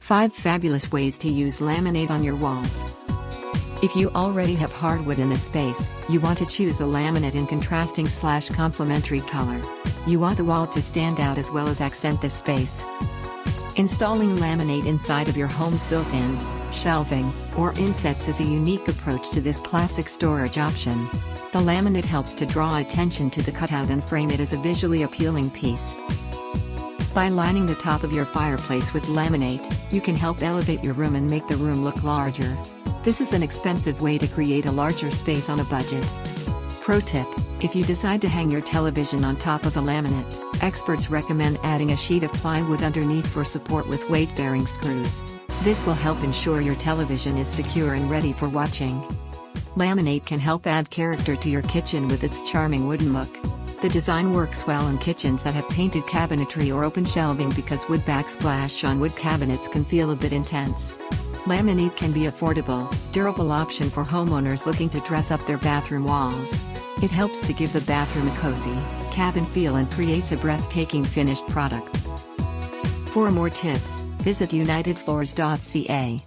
5 fabulous ways to use laminate on your walls. If you already have hardwood in a space, you want to choose a laminate in contrasting/complementary color. You want the wall to stand out as well as accent the space. Installing laminate inside of your home's built-ins, shelving, or insets is a unique approach to this classic storage option. The laminate helps to draw attention to the cutout and frame it as a visually appealing piece. By lining the top of your fireplace with laminate, you can help elevate your room and make the room look larger. This is an expensive way to create a larger space on a budget. Pro tip: if you decide to hang your television on top of a laminate, experts recommend adding a sheet of plywood underneath for support with weight-bearing screws. This will help ensure your television is secure and ready for watching. Laminate can help add character to your kitchen with its charming wooden look. The design works well in kitchens that have painted cabinetry or open shelving because wood backsplash on wood cabinets can feel a bit intense. Laminate can be affordable, durable option for homeowners looking to dress up their bathroom walls. It helps to give the bathroom a cozy, cabin feel and creates a breathtaking finished product. For more tips, visit unitedfloors.ca.